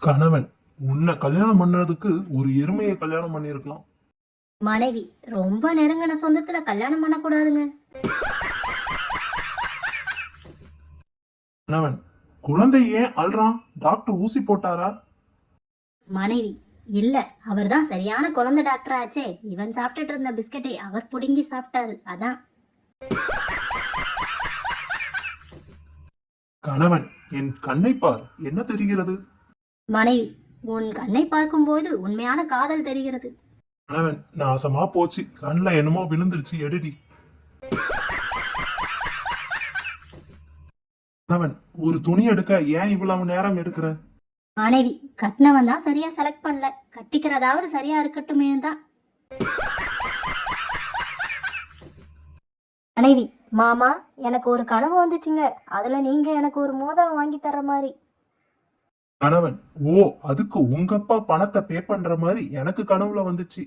கணவன், உன்னை கல்யாணம் பண்றதுக்கு ஒரு எருமையை கல்யாணம் பண்ணிருக்கலாம். மனைவி, ரொம்ப நெருங்கின சொந்தத்துல கல்யாணம் பண்ணக்கூடாதுங்க. கணவன், குழந்தை ஏன் அல்றான்? டாக்டர் ஊசி போட்டாரா? மனைவி, இல்ல, அவர்தான் சரியான குழந்தை டாக்டர் ஆச்சே. இவன் சாப்பிட்டுட்டு இருந்த பிஸ்கட்டை அவர் புடுங்கி சாப்பிட்டாரு, அதான். கணவன், என் கண்ணை பார், என்ன தெரிகிறது? மனைவி, உன் கண்ணை பார்க்கும்போது உண்மையான காதல் தெரிகிறது. கணவன், நாசமா போச்சு, கண்ணுல என்னமோ விழுந்துருச்சு, எடுடி. கணவன், ஒரு துணி எடுக்க ஏன் இவ்வளவு நேரம் எடுக்கிற? மனைவி, கட்டினவன் தான் சரியா செலக்ட் பண்ணல, கட்டிக்கிறதாவது சரியா இருக்கட்டுமே தான். மனைவி, மாமா, எனக்கு ஒரு கனவு வந்துச்சுங்க. அதுல நீங்க எனக்கு ஒரு மோதிரம் வாங்கி தர்ற மாதிரி. கணவன், ஓ, அதுக்கு உங்க அப்பா பணத்தை பே பண்ற மாதிரி எனக்கு கனவுல வந்துச்சு.